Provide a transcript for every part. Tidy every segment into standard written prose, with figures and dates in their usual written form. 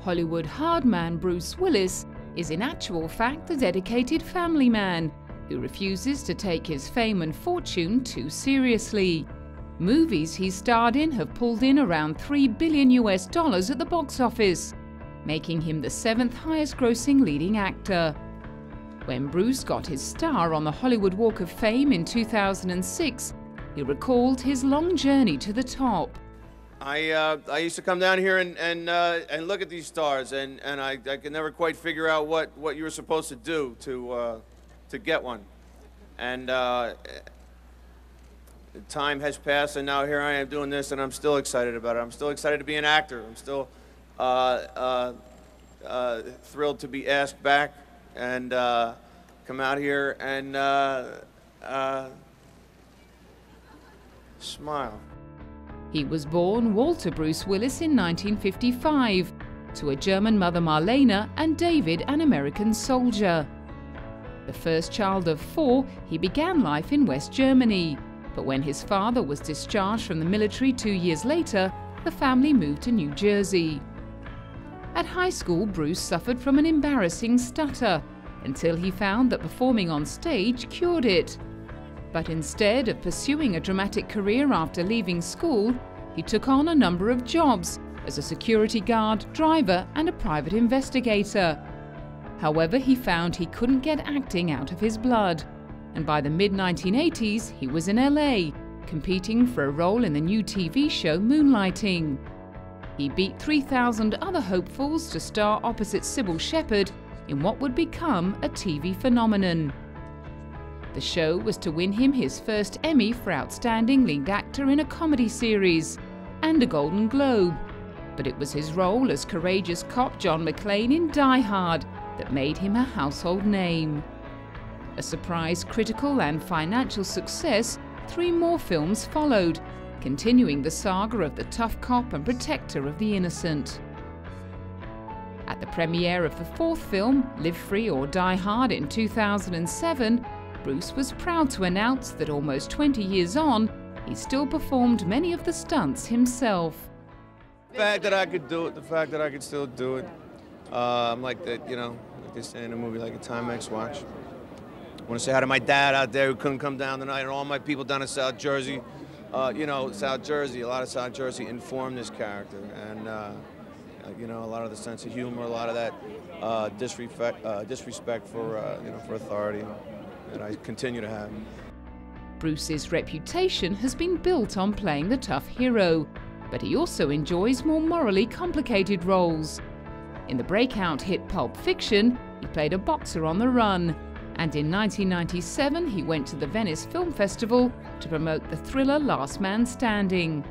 Hollywood hardman Bruce Willis is in actual fact a dedicated family man who refuses to take his fame and fortune too seriously. Movies he's starred in have pulled in around $3 billion at the box office, making him the 7th highest grossing leading actor. When Bruce got his star on the Hollywood Walk of Fame in 2006, he recalled his long journey to the top. I used to come down here and look at these stars, and I could never quite figure out what you were supposed to do to get one. And time has passed, and now here I am doing this, and I'm still excited about it. I'm still excited to be an actor. I'm still thrilled to be asked back and come out here and smile. He was born Walter Bruce Willis in 1955 to a German mother Marlene and David, an American soldier. The first child of 4, he began life in West Germany, but when his father was discharged from the military 2 years later, the family moved to New Jersey. At high school, Bruce suffered from an embarrassing stutter until he found that performing on stage cured it. But instead of pursuing a dramatic career after leaving school, he took on a number of jobs as a security guard, driver, and a private investigator. However, he found he couldn't get acting out of his blood, and by the mid-1980s, he was in LA, competing for a role in the new TV show Moonlighting. He beat 3,000 other hopefuls to star opposite Sybil Shepherd in what would become a TV phenomenon. The show was to win him his first Emmy for Outstanding Lead Actor in a Comedy Series and a Golden Globe, but it was his role as courageous cop John McLean in Die Hard that made him a household name. A surprise critical and financial success, 3 more films followed, continuing the saga of the tough cop and protector of the innocent. At the premiere of the 4th film, Live Free or Die Hard, in 2007, Bruce was proud to announce that almost 20 years on, he still performed many of the stunts himself. The fact that I could do it, the fact that I could still do it, I'm like that, you know, like they say in a movie, like a Timex watch. I want to say hi to my dad out there who couldn't come down tonight, and all my people down in South Jersey. You know, South Jersey, a lot of South Jersey informed this character, and you know, a lot of the sense of humor, a lot of that disrespect for you know, for authority that I continue to have. Bruce's reputation has been built on playing the tough hero, but he also enjoys more morally complicated roles. In the breakout hit Pulp Fiction, he played a boxer on the run, and in 1997 he went to the Venice Film Festival to promote the thriller Last Man Standing.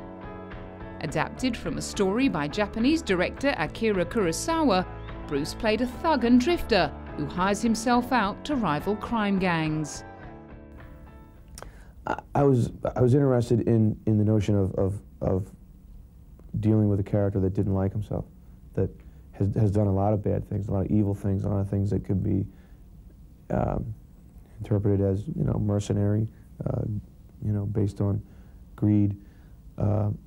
Adapted from a story by Japanese director Akira Kurosawa, Bruce played a thug and drifter who hires himself out to rival crime gangs. I was interested in the notion of dealing with a character that didn't like himself, that has done a lot of bad things, a lot of evil things, a lot of things that could be interpreted as, you know, mercenary, you know, based on greed. And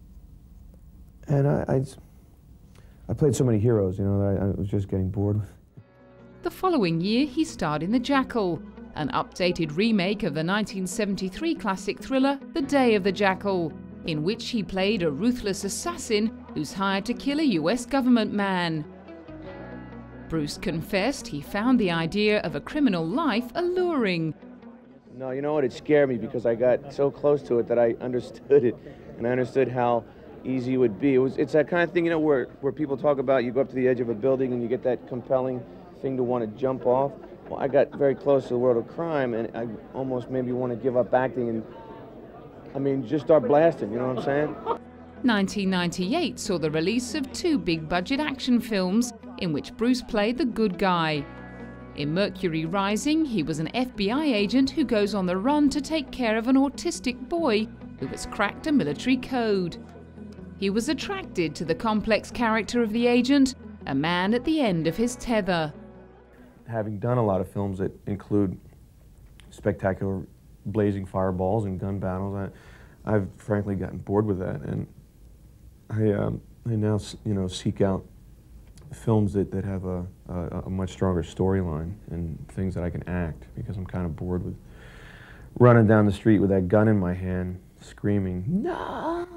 I played so many heroes, you know, that I was just getting bored with. The following year, he starred in The Jackal, an updated remake of the 1973 classic thriller The Day of the Jackal, in which he played a ruthless assassin who's hired to kill a US government man. Bruce confessed he found the idea of a criminal life alluring. No, you know what? It scared me because I got so close to it that I understood it, and I understood how easy it would be. It's that kind of thing, you know, where people talk about you go up to the edge of a building and you get that compelling thing to want to jump off. Well, I got very close to the world of crime, and I almost made me want to give up acting and, I mean, just start blasting, you know what I'm saying? 1998 saw the release of 2 big-budget action films in which Bruce played the good guy. In Mercury Rising, he was an FBI agent who goes on the run to take care of an autistic boy who has cracked a military code. He was attracted to the complex character of the agent, a man at the end of his tether. Having done a lot of films that include spectacular blazing fireballs and gun battles, I've frankly gotten bored with that, and I now, you know, seek out films that have a much stronger storyline and things that I can act, because I'm kind of bored with running down the street with that gun in my hand, screaming, "No!"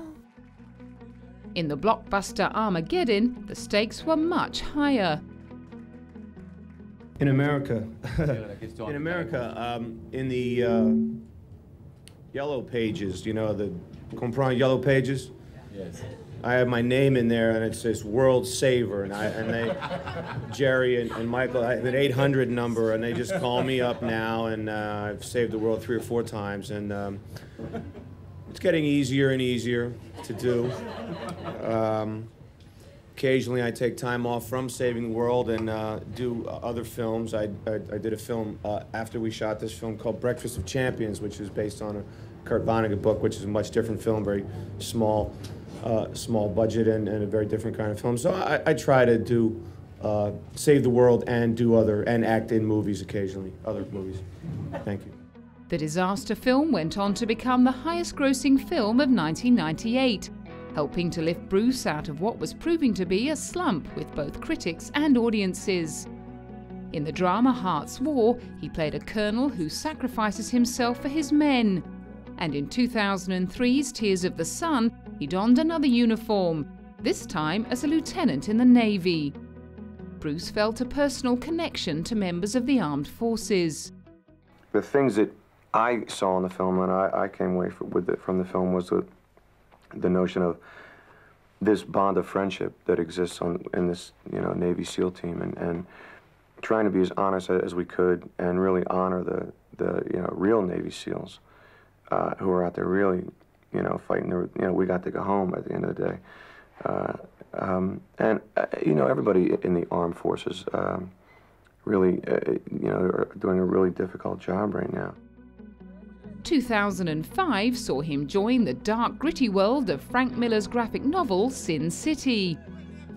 In the blockbuster Armageddon, the stakes were much higher. In America, in the yellow pages, you know, the comprend yellow pages? Yes. I have my name in there, and it says World Saver, and Jerry and Michael, I have an 800 number, and they just call me up now, and I've saved the world 3 or 4 times, and it's getting easier and easier to do. Occasionally I take time off from saving the world and do other films. I did a film after we shot this film called Breakfast of Champions, which is based on a Kurt Vonnegut book, which is a much different film, very small budget and a very different kind of film. So I try to do save the world and do and act in movies occasionally, other movies. Thank you. The disaster film went on to become the highest-grossing film of 1998, helping to lift Bruce out of what was proving to be a slump with both critics and audiences. In the drama Heart's War, he played a colonel who sacrifices himself for his men. And in 2003's Tears of the Sun, he donned another uniform, this time as a lieutenant in the Navy. Bruce felt a personal connection to members of the armed forces. The things that I saw in the film and I came away from the film was the notion of this bond of friendship that exists in this, you know, Navy SEAL team, and trying to be as honest as we could and really honor the you know, real Navy SEALs who are out there really, you know, fighting. You know, we got to go home at the end of the day, and you know, everybody in the armed forces really, you know, are doing a really difficult job right now. 2005 saw him join the dark, gritty world of Frank Miller's graphic novel Sin City.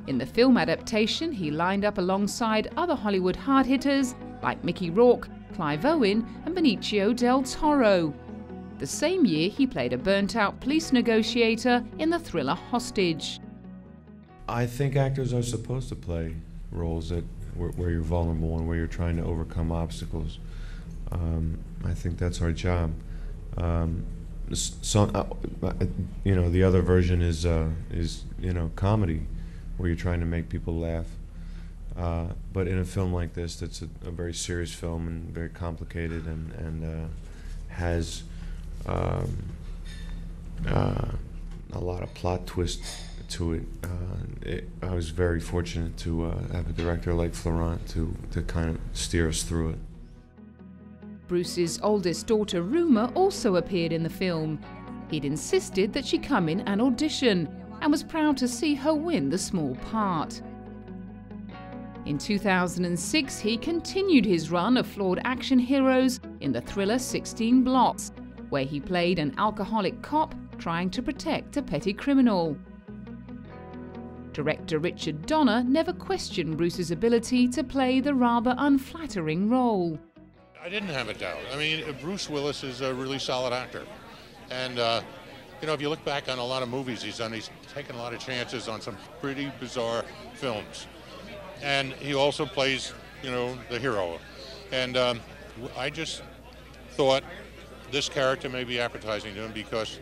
In the film adaptation, he lined up alongside other Hollywood hard-hitters like Mickey Rourke, Clive Owen and Benicio del Toro. The same year, he played a burnt-out police negotiator in the thriller Hostage. I think actors are supposed to play roles where you're vulnerable and where you're trying to overcome obstacles. I think that's our job. You know, the other version is you know, comedy, where you're trying to make people laugh. But in a film like this, that's a very serious film and very complicated and has a lot of plot twists to it. I was very fortunate to have a director like Florent to kind of steer us through it. Bruce's oldest daughter, Ruma, also appeared in the film. He'd insisted that she come in and audition, and was proud to see her win the small part. In 2006, he continued his run of flawed action heroes in the thriller 16 Blocks, where he played an alcoholic cop trying to protect a petty criminal. Director Richard Donner never questioned Bruce's ability to play the rather unflattering role. I didn't have a doubt. I mean, Bruce Willis is a really solid actor. And, you know, if you look back on a lot of movies he's done, he's taken a lot of chances on some pretty bizarre films. And he also plays, you know, the hero. And I just thought this character may be appetizing to him because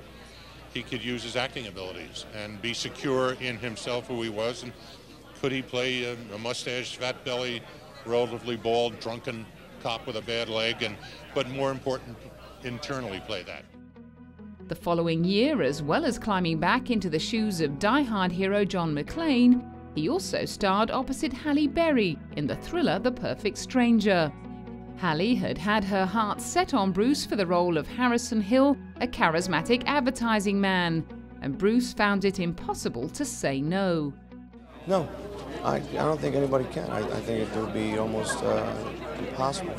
he could use his acting abilities and be secure in himself, who he was. And could he play a mustached, fat belly, relatively bald, drunken cop with a bad leg, but more important, internally play that. The following year, as well as climbing back into the shoes of die-hard hero John McLean, he also starred opposite Halle Berry in the thriller The Perfect Stranger. Halle had had her heart set on Bruce for the role of Harrison Hill, a charismatic advertising man, and Bruce found it impossible to say no. No, I don't think anybody can. I think it would be almost impossible.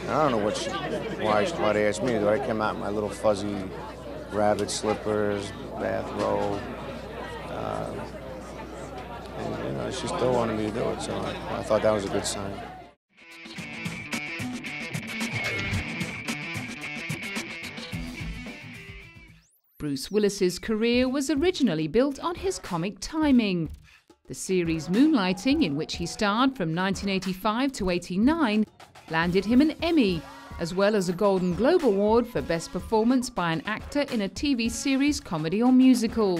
And I don't know why they asked me to do it. I came out in my little fuzzy rabbit slippers, bathrobe, and you know, she still wanted me to do it, so I thought that was a good sign. Bruce Willis's career was originally built on his comic timing. The series Moonlighting, in which he starred from 1985 to 89, landed him an Emmy, as well as a Golden Globe Award for Best Performance by an Actor in a TV Series, Comedy or Musical.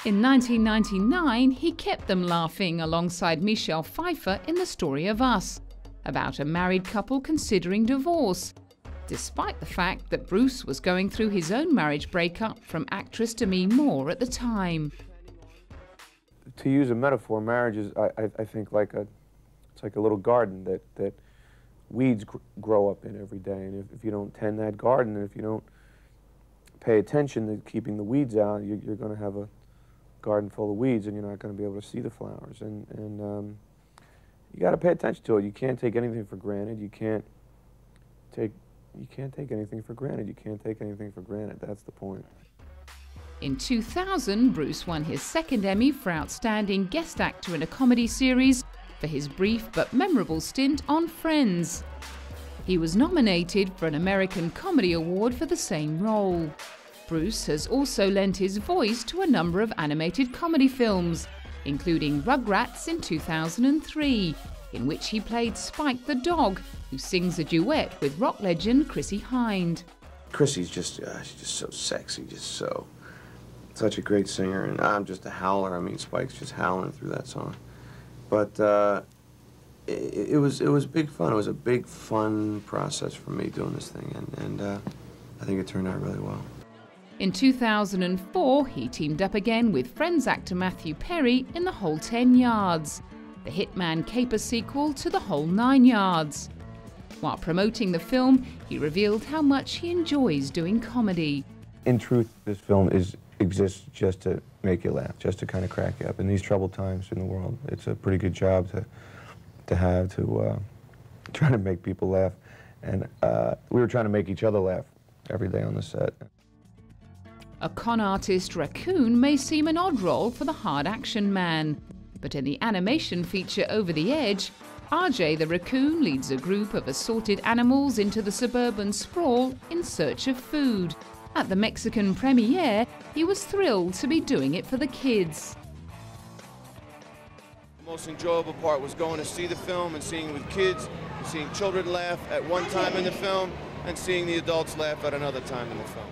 In 1999, he kept them laughing alongside Michelle Pfeiffer in The Story of Us, about a married couple considering divorce, despite the fact that Bruce was going through his own marriage breakup from actress Demi Moore at the time. To use a metaphor, marriage is, I think, it's like a little garden that weeds grow up in every day. And if you don't tend that garden, and if you don't pay attention to keeping the weeds out, you're going to have a garden full of weeds, and you're not going to be able to see the flowers. And you got to pay attention to it. You can't take anything for granted. You can't take anything for granted. You can't take anything for granted. That's the point. In 2000, Bruce won his second Emmy for Outstanding Guest Actor in a Comedy Series for his brief but memorable stint on Friends. He was nominated for an American Comedy Award for the same role. Bruce has also lent his voice to a number of animated comedy films, including Rugrats in 2003, in which he played Spike the dog, who sings a duet with rock legend Chrissie Hynde. Chrissy's just, she's just so sexy, such a great singer, and I'm just a howler. I mean, Spike's just howling through that song. But it was big fun. It was a big fun process for me doing this thing, and I think it turned out really well. In 2004, he teamed up again with Friends actor Matthew Perry in The Whole 10 Yards, the Hitman Caper sequel to The Whole 9 Yards. While promoting the film, he revealed how much he enjoys doing comedy. In truth, this film exists just to make you laugh, just to kind of crack you up. In these troubled times in the world, it's a pretty good job to have to try to make people laugh. And we were trying to make each other laugh every day on the set. A con artist raccoon may seem an odd role for the hard action man, but in the animation feature Over the Edge, RJ the raccoon leads a group of assorted animals into the suburban sprawl in search of food. At the Mexican premiere, he was thrilled to be doing it for the kids. The most enjoyable part was going to see the film and seeing it with kids, seeing children laugh at one time in the film, and seeing the adults laugh at another time in the film.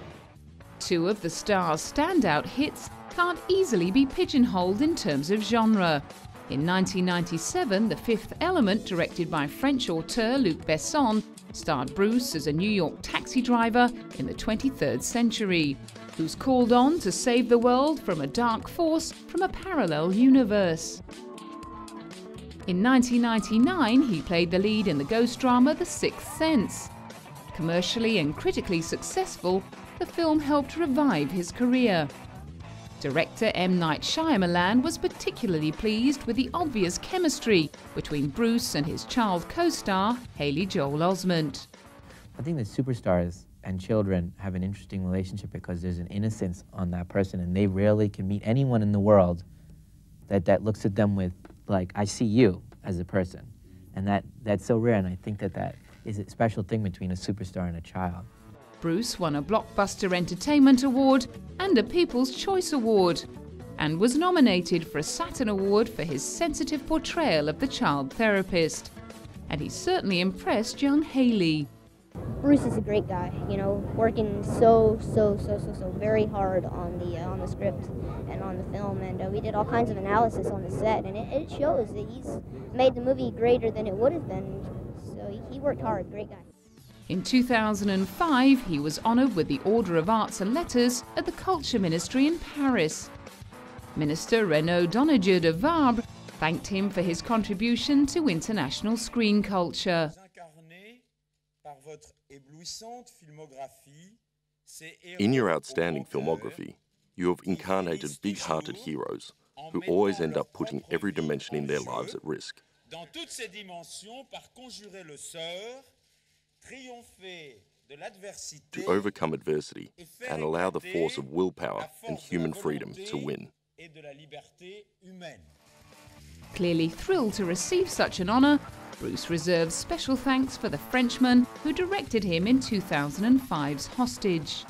Two of the star's standout hits can't easily be pigeonholed in terms of genre. In 1997, The Fifth Element, directed by French auteur Luc Besson, starred Bruce as a New York taxi driver in the 23rd century, who's called on to save the world from a dark force from a parallel universe. In 1999, he played the lead in the ghost drama The Sixth Sense. Commercially and critically successful, the film helped revive his career. Director M. Night Shyamalan was particularly pleased with the obvious chemistry between Bruce and his child co-star, Haley Joel Osment. I think that superstars and children have an interesting relationship because there's an innocence on that person, and they rarely can meet anyone in the world that looks at them with, like, I see you as a person. And that's so rare, and I think that is a special thing between a superstar and a child. Bruce won a Blockbuster Entertainment Award and a People's Choice Award, and was nominated for a Saturn Award for his sensitive portrayal of the child therapist. And he certainly impressed young Haley. Bruce is a great guy, you know, working so very hard on the script and on the film, and we did all kinds of analysis on the set, and it shows that he's made the movie greater than it would have been. So he worked hard, great guy. In 2005, he was honoured with the Order of Arts and Letters at the Culture Ministry in Paris. Minister Renaud Donnedieu de Vabre thanked him for his contribution to international screen culture. In your outstanding filmography, you have incarnated big-hearted heroes who always end up putting every dimension in their lives at risk. To overcome adversity and allow the force of willpower and human freedom to win. Clearly thrilled to receive such an honour, Bruce reserves special thanks for the Frenchman who directed him in 2005's Hostage.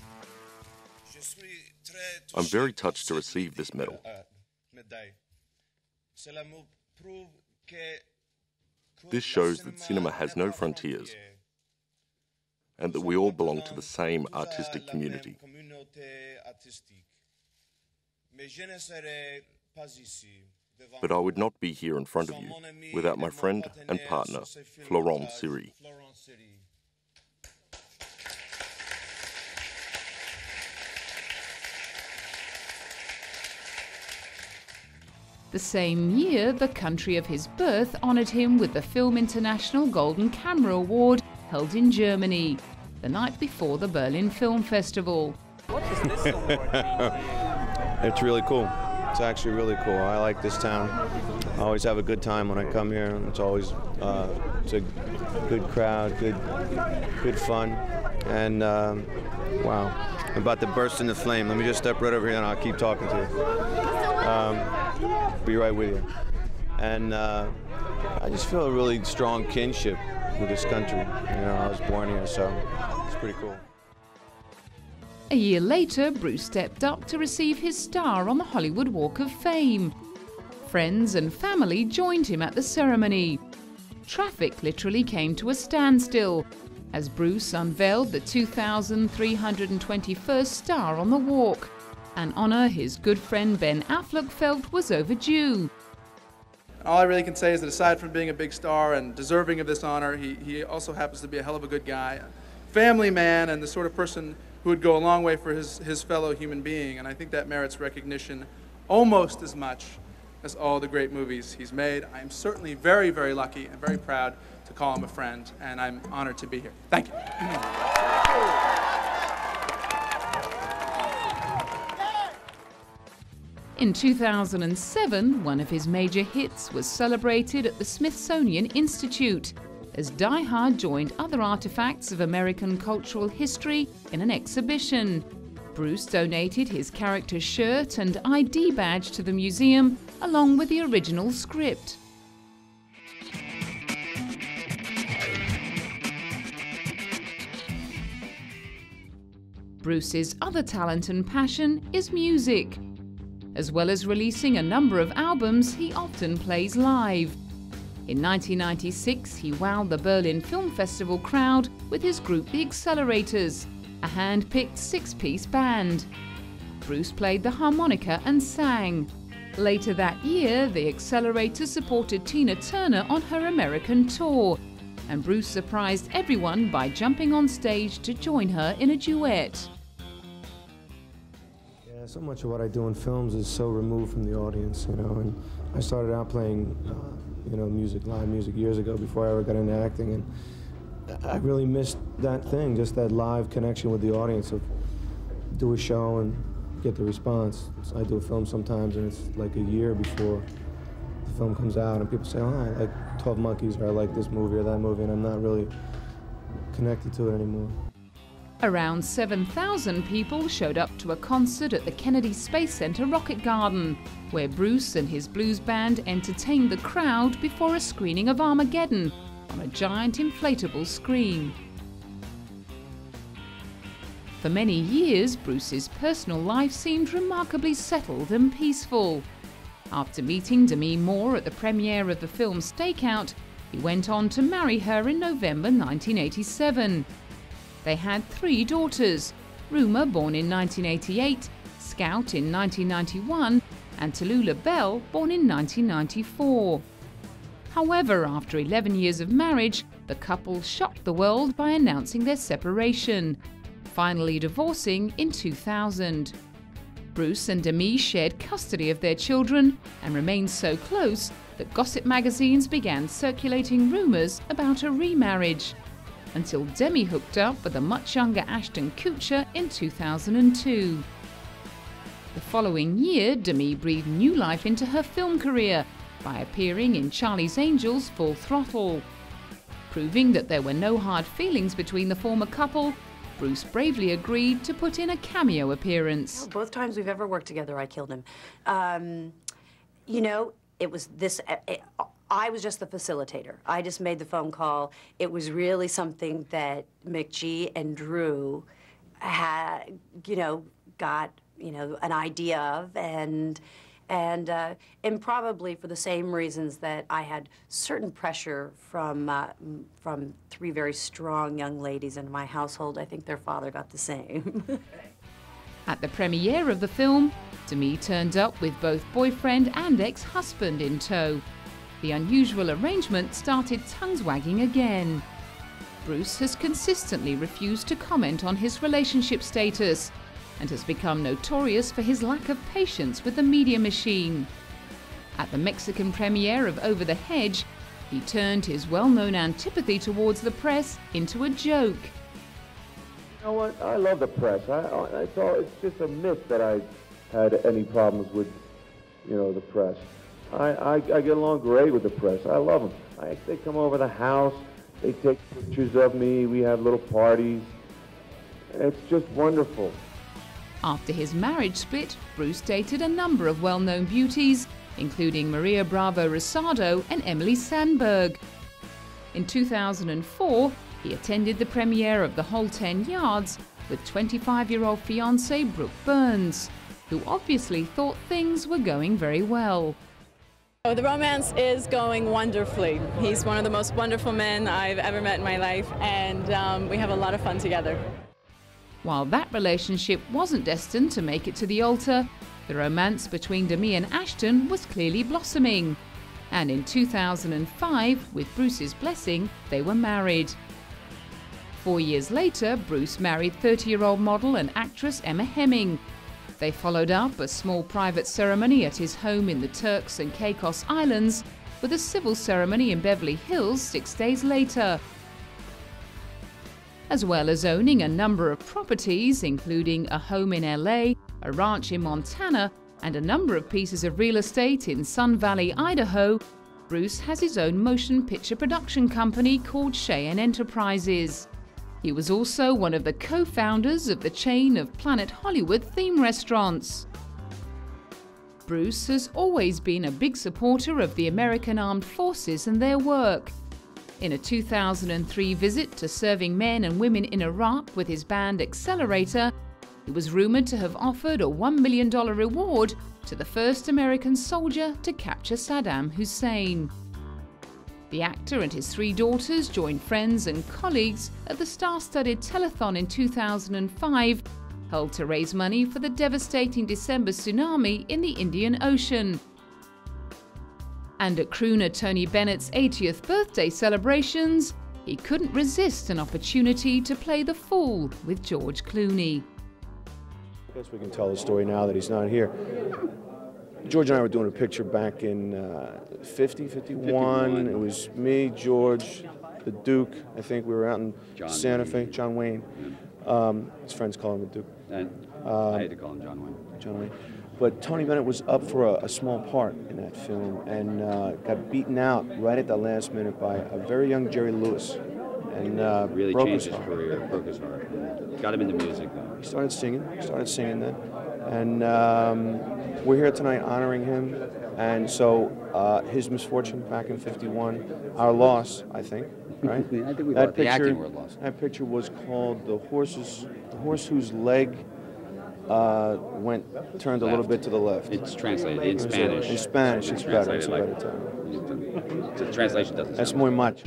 I'm very touched to receive this medal. This shows that cinema has no frontiers and that we all belong to the same artistic community. But I would not be here in front of you without my friend and partner, Florent Siri. The same year, the country of his birth honoured him with the Film International Golden Camera Award held in Germany, the night before the Berlin Film Festival. What does this award mean? It's really cool. It's actually really cool. I like this town. I always have a good time when I come here. It's always it's a good crowd, good fun, and wow. I'm about to burst into flame. Let me just step right over here and I'll keep talking to you. Be right with you. And I just feel a really strong kinship with this country. You know, I was born here, so it's pretty cool. A year later, Bruce stepped up to receive his star on the Hollywood Walk of Fame. Friends and family joined him at the ceremony. Traffic literally came to a standstill as Bruce unveiled the 2,321st star on the walk, an honour his good friend Ben Affleck felt was overdue. All I really can say is that aside from being a big star and deserving of this honor, he also happens to be a hell of a good guy, a family man, and the sort of person who would go a long way for his fellow human being. And I think that merits recognition almost as much as all the great movies he's made. I am certainly very, very lucky and very proud to call him a friend, and I'm honored to be here. Thank you. In 2007, one of his major hits was celebrated at the Smithsonian Institute, as Die Hard joined other artifacts of American cultural history in an exhibition. Bruce donated his character's shirt and ID badge to the museum, along with the original script. Bruce's other talent and passion is music. As well as releasing a number of albums, he often plays live. In 1996, he wowed the Berlin Film Festival crowd with his group The Accelerators, a hand-picked six-piece band. Bruce played the harmonica and sang. Later that year, The Accelerators supported Tina Turner on her American tour, and Bruce surprised everyone by jumping on stage to join her in a duet. Yeah, so much of what I do in films is so removed from the audience, you know, and I started out playing you know, live music years ago before I ever got into acting, and I really missed that thing, just that live connection with the audience of do a show and get the response. I do a film sometimes and it's like a year before the film comes out and people say, oh, I like 12 Monkeys, or I like this movie or that movie, and I'm not really connected to it anymore. Around 7,000 people showed up to a concert at the Kennedy Space Center Rocket Garden, where Bruce and his blues band entertained the crowd before a screening of Armageddon on a giant inflatable screen. For many years, Bruce's personal life seemed remarkably settled and peaceful. After meeting Demi Moore at the premiere of the film Stakeout, he went on to marry her in November 1987. They had 3 daughters, Rumer, born in 1988, Scout in 1991, and Tallulah Bell, born in 1994. However, after 11 years of marriage, the couple shocked the world by announcing their separation, finally divorcing in 2000. Bruce and Demi shared custody of their children and remained so close that gossip magazines began circulating rumours about a remarriage, until Demi hooked up with a much younger Ashton Kutcher in 2002. The following year, Demi breathed new life into her film career by appearing in Charlie's Angels Full Throttle. Proving that there were no hard feelings between the former couple, Bruce bravely agreed to put in a cameo appearance. Both times we've ever worked together, I killed him. You know, it was this... I was just the facilitator. I just made the phone call. It was really something that McG and Drew had, got, an idea of, and And probably for the same reasons that I had certain pressure from 3 very strong young ladies in my household, I think their father got the same. At the premiere of the film, Demi turned up with both boyfriend and ex-husband in tow. The unusual arrangement started tongues wagging again. Bruce has consistently refused to comment on his relationship status and has become notorious for his lack of patience with the media machine. At the Mexican premiere of Over the Hedge, he turned his well-known antipathy towards the press into a joke. You know what? I love the press. It's just a myth that I had any problems with, the press. I get along great with the press. I love them. They come over the house. They take pictures of me. We have little parties. It's just wonderful. After his marriage split, Bruce dated a number of well-known beauties, including Maria Bravo Rosado and Emily Sandberg. In 2004, he attended the premiere of The Whole 10 Yards with 25-year-old fiancée Brooke Burns, who obviously thought things were going very well. Oh, the romance is going wonderfully. He's one of the most wonderful men I've ever met in my life, and we have a lot of fun together. While that relationship wasn't destined to make it to the altar, the romance between Demi and Ashton was clearly blossoming. And in 2005, with Bruce's blessing, they were married. 4 years later, Bruce married 30-year-old model and actress Emma Hemming. They followed up a small private ceremony at his home in the Turks and Caicos Islands with a civil ceremony in Beverly Hills 6 days later. As well as owning a number of properties, including a home in LA, a ranch in Montana, and a number of pieces of real estate in Sun Valley, Idaho, Bruce has his own motion picture production company called Cheyenne Enterprises. He was also one of the co-founders of the chain of Planet Hollywood theme restaurants. Bruce has always been a big supporter of the American Armed Forces and their work. In a 2003 visit to serving men and women in Iraq with his band Accelerator, he was rumored to have offered a $1 million reward to the first American soldier to capture Saddam Hussein. The actor and his 3 daughters joined friends and colleagues at the star-studded telethon in 2005, held to raise money for the devastating December tsunami in the Indian Ocean. And at crooner Tony Bennett's 80th birthday celebrations, he couldn't resist an opportunity to play the fool with George Clooney. I guess we can tell the story now that he's not here. George and I were doing a picture back in 51. It was me, George, the Duke. I think we were out in Santa Fe. John Wayne. His friends call him the Duke. I had to call him John Wayne. John Wayne. But Tony Bennett was up for a small part in that film and got beaten out right at the last minute by a very young Jerry Lewis. And really broke changed his his career, broke his heart. Got him into music, though. He started singing then. And we're here tonight honoring him. And so his misfortune back in 51, our loss, I think, right? I think we lost. The acting word lost. That picture was called The Horse Whose Leg turned a little bit to the left. It's translated in Spanish. In Spanish, it's better. It's a better title. The translation doesn't. That's muy much.